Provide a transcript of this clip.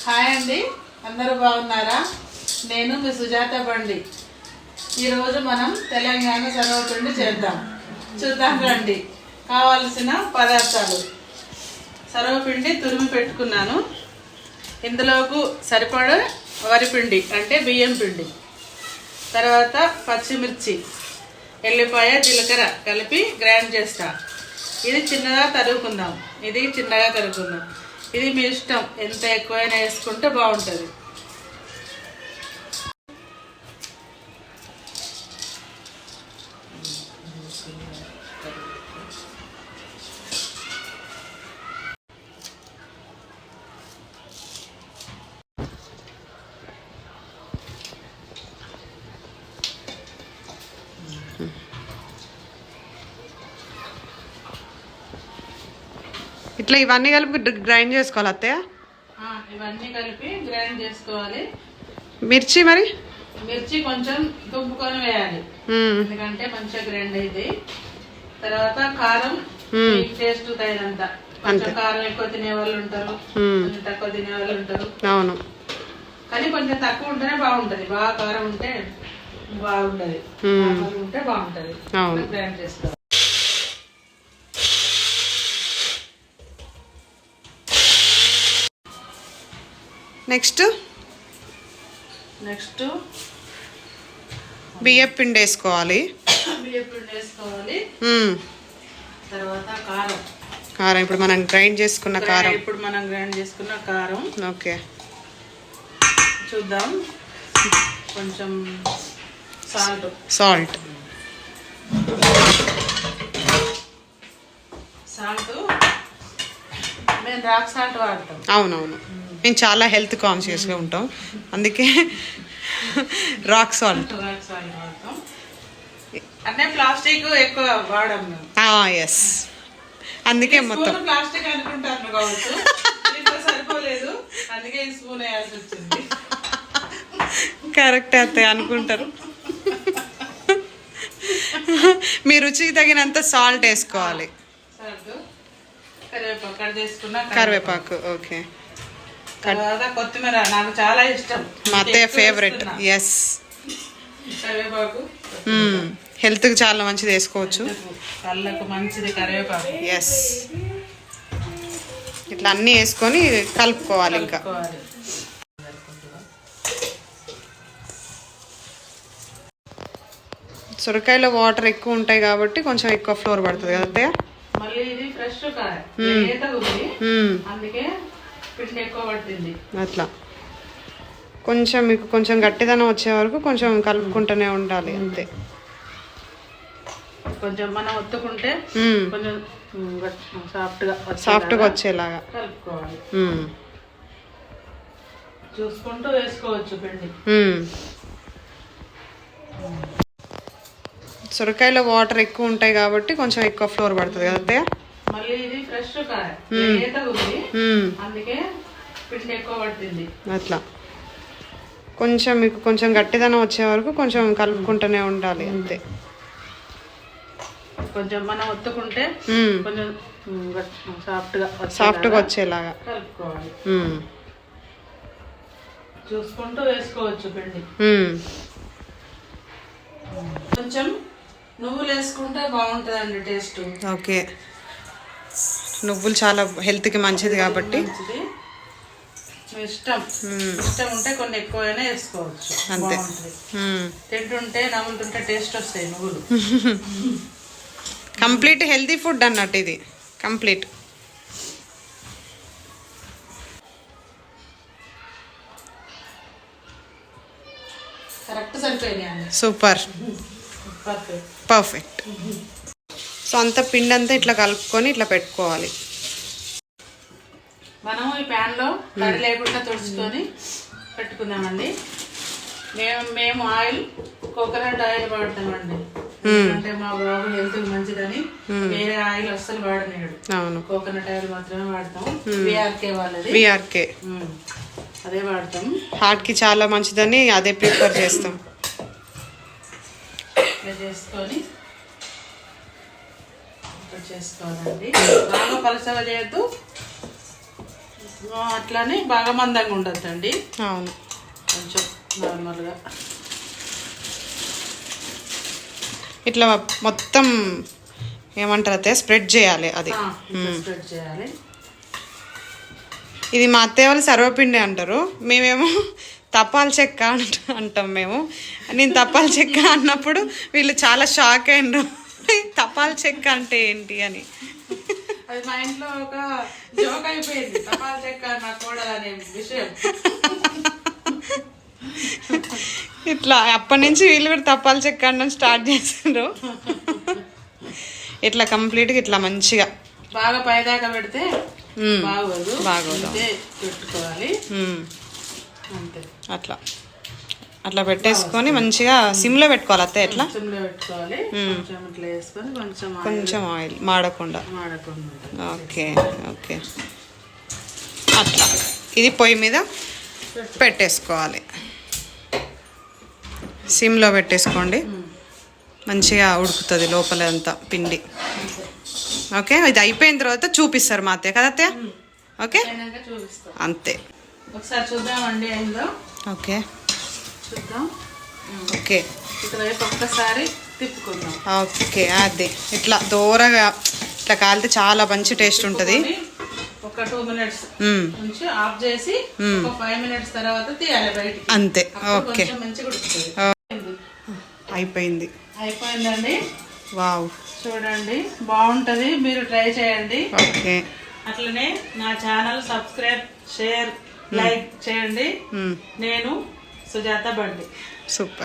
Hi అండి, అందరూ బాగున్నారా? నేను మీ సుజాత బండి. ఈరోజు మనం తెలంగాణ సర్వపిండి చేద్దాం. చూద్దాం రండి. కావాల్సిన పదార్థాలు: సర్వపిండి తురిమి పెట్టుకున్నాను. ఇందులోకి సరిపడా వరిపిండి అంటే బియ్యం పిండి, తర్వాత పచ్చిమిర్చి, ఎల్లిపాయ, జీలకర్ర కలిపి గ్రైండ్ చేస్తా. ఇది చిన్నగా తరుగుకుందాం. ఇది మీ ఇష్టం, ఎంత ఎక్కువైనా వేసుకుంటే బాగుంటుంది. ఇట్లా ఇవన్నీ కలిపి గ్రైండ్ చేసుకోవాలి అత్తయ్య. ఇవన్నీ కలిపి గ్రైండ్ చేసుకోవాలి. మిర్చి కొంచెం దుబ్బుకొని వేయాలి, ఎందుకంటే మంచిగా గ్రైండ్ అయితే. తర్వాత కారం టేస్ట్ తగినంత. కొంచెం కారం ఎక్కువ తినే వాళ్ళు ఉంటారు, కొంచెం తక్కువ తినే వాళ్ళు ఉంటారు. అవును, కానీ కొంచెం తక్కువ ఉంటేనే బాగుంటది. బాగా కారం ఉంటే బాగుంటది, ఉంటే బాగుంటది. గ్రైండ్ చేసుకోవాలి. నెక్స్ట్ బియ్యం పిండి వేసుకోవాలి. తర్వాత కారం ఇప్పుడు మనం గ్రైండ్ చేసుకున్న కారం. ఓకే, చూద్దాం. కొంచెం సాల్ట్ మేము రాక్ సాల్ట్ వాడతాం. అవునవును, మేము చాలా హెల్త్ కాన్షియస్గా ఉంటాం, అందుకే రాక్ సాల్ట్ వాడతాం. అంటే ప్లాస్టిక్ ఎక్కువ వాడడం. ఎస్, అందుకే మొత్తం ప్లాస్టిక్ అనుకుంటాను కావచ్చు, సరిపోలేదు, అందుకే ఈ స్పూన్ వేయాల్సి వచ్చింది. కరెక్ట్ అయితే అనుకుంటారు. మీ రుచికి తగినంత సాల్ట్ వేసుకోవాలి. కరివేపాకు ఓకే. కొత్తిమీర నాకు చాలా ఇష్టం, మా అత్తయ్య ఫేవరెట్. ఎస్, కరివేపాకు హెల్త్కి చాలా మంచిది, వేసుకోవచ్చు. కళ్ళకు మంచిది కరివేపాకు. ఎస్, ఇట్లా అన్నీ వేసుకొని కలుపుకోవాలి. ఇంకా సొరకాయలో వాటర్ ఎక్కువ ఉంటాయి కాబట్టి కొంచెం ఎక్కువ ఫ్లోర్ పడుతుంది కదా అత్తయ్య. మళ్ళీ ఇది ఫ్రెష్ కాయ, అందుకే పిండి ఎక్కువ పడుతుంది. అట్లా కొంచెం మీకు కొంచెం గట్టిదనం వచ్చే వరకు కొంచెం కలుపుకుంటూనే ఉండాలి, అంతే. కొంచెం మనం ఒత్తుకుంటే కొంచెం సాఫ్ట్గా వచ్చేలాగా కలుపుకోవాలి. చూసుకుంటూ వేసుకోవచ్చు పిండి. సొరకాయలో వాటర్ ఎక్కువ ఉంటాయి కాబట్టి కొంచెం ఎక్కువ ఫ్లోర్ పడుతుంది కదా అత్తయ్య. మళ్ళీ ఇది ఫ్రెష్ కాయ, అందుకే పిండి ఎక్కువ పడుతుంది. అట్లా కొంచెం మీకు కొంచెం గట్టిదనం వచ్చే వరకు కొంచెం కలుపుకుంటూనే ఉండాలి, అంతే. కొంచెం మనం ఒత్తుకుంటే కొంచెం సాఫ్ట్గా వచ్చేలాగా కలుపుకోవాలి. చూసుకుంటూ వేసుకోవచ్చు పిండి. కొంచెం నువ్వులు వేసుకుంటే బాగుంటుందండి టేస్ట్. ఓకే, నువ్వులు చాలా హెల్త్కి మంచిది కాబట్టి ఇష్టం ఉంటే కొన్ని ఎక్కువైనా వేసుకోవచ్చు, అంతే. తింటుంటే నవ్వుతుంటే టేస్ట్ వస్తాయి నువ్వులు. కంప్లీట్ హెల్తీ ఫుడ్ అన్నట్టు ఇది, కంప్లీట్. కరెక్ట్ సరిపోయినాయి. Super, perfect. సో అంత పిండి అంతా ఇట్లా కలుపుకొని ఇట్లా పెట్టుకోవాలి. మనం ఈ ప్యాన్ లో తడి లేకుండా తుడుచుకొని పెట్టుకుందామండి. మేము ఆయిల్ కోకోనట్ ఆయిల్ వాడతామండి, ఎందుకంటే మా బాబు హెల్త్ మంచిదని వేరే ఆయిల్ అస్సలు వాడనేడు. కోకోనట్ ఆయిల్ మాత్రమే వాడతాం. విఆర్కే వాళ్ళది, విఆర్కే అదే వాడతాం. హార్ట్ కి చాలా మంచిదని అదే ప్రిఫర్ చేస్తాం. చేసుకొని చేసుకోవాలండి, బాగా పలసగా చేయొద్దు, అట్లానే బాగా మందంగా ఉండద్దండి, అవును. కొంచెం నార్మల్గా ఇట్లా మొత్తం ఏమంటారు అత్తయ్య, స్ప్రెడ్ చేయాలి అది. స్ప్రెడ్ చేయాలి. ఇది మా అత్తయ్య వాళ్ళు సర్వపిండి అంటారు, మేమేమో తపాల చెక్క అంటాం మేము. నేను తపాల చెక్క అన్నప్పుడు వీళ్ళు చాలా షాక్ అయినారు, తపాల చెక్క అంటే ఏంటి అని. అది మా ఇంట్లో ఒక జోక్ అయిపోయింది, తపాల చెక్క నా కోడలు అనే విషయం. ఇట్లా అప్పటి నుంచి వీళ్ళు కూడా తపాల చెక్క అనడం స్టార్ట్ చేసిండ్రు. ఇట్లా కంప్లీట్గా ఇట్లా మంచిగా బాగా పైదాకా పెడితే బాగోదు, పెట్టుకోవాలి అంతే. అట్లా అట్లా పెట్టేసుకొని మంచిగా సిమ్లో పెట్టుకోవాలి అత్తయ్య. ఎట్లా సిమ్లో పెట్టుకోవాలి, కొంచెం ఇట్లా వేసుకొని కొంచెం ఆయిల్ మాడకుండా. ఓకే ఓకే, అట్లా ఇది పొయ్యి మీద పెట్టేసుకోవాలి, సిమ్లో పెట్టేసుకోండి, మంచిగా ఉడుకుతుంది లోపల అంతా పిండి. ఓకే, ఇది అయిపోయిన తర్వాత చూపిస్తారు మా అత్తయ్య కదా అత్తయ్య. ఓకే అంతే, ఒకసారి చూద్దామండి అయిందో. ఓకే చూద్దాం. ఓకే, ఇటువైపు ఒక్కసారి తిప్పుకుందాం. ఓకే అది ఇట్లా దూరగా ఇట్లా కాలితే చాలా మంచి టేస్ట్ ఉంటుంది. ఒక 2 minutes నుంచి ఆఫ్ చేసి ఒక 5 minutes తర్వాత తీయాలి బయటికి, అంతే. ఓకే, మంచిగా ఉడుకుతుంది. అయిపోయిందండి. వావ్, చూడండి బాగుంటది, మీరు ట్రై చేయండి. ఓకే, అట్లనే నా ఛానల్ సబ్స్క్రైబ్, షేర్, లైక్ చేయండి. నేను సుజాత బండి. సూపర్.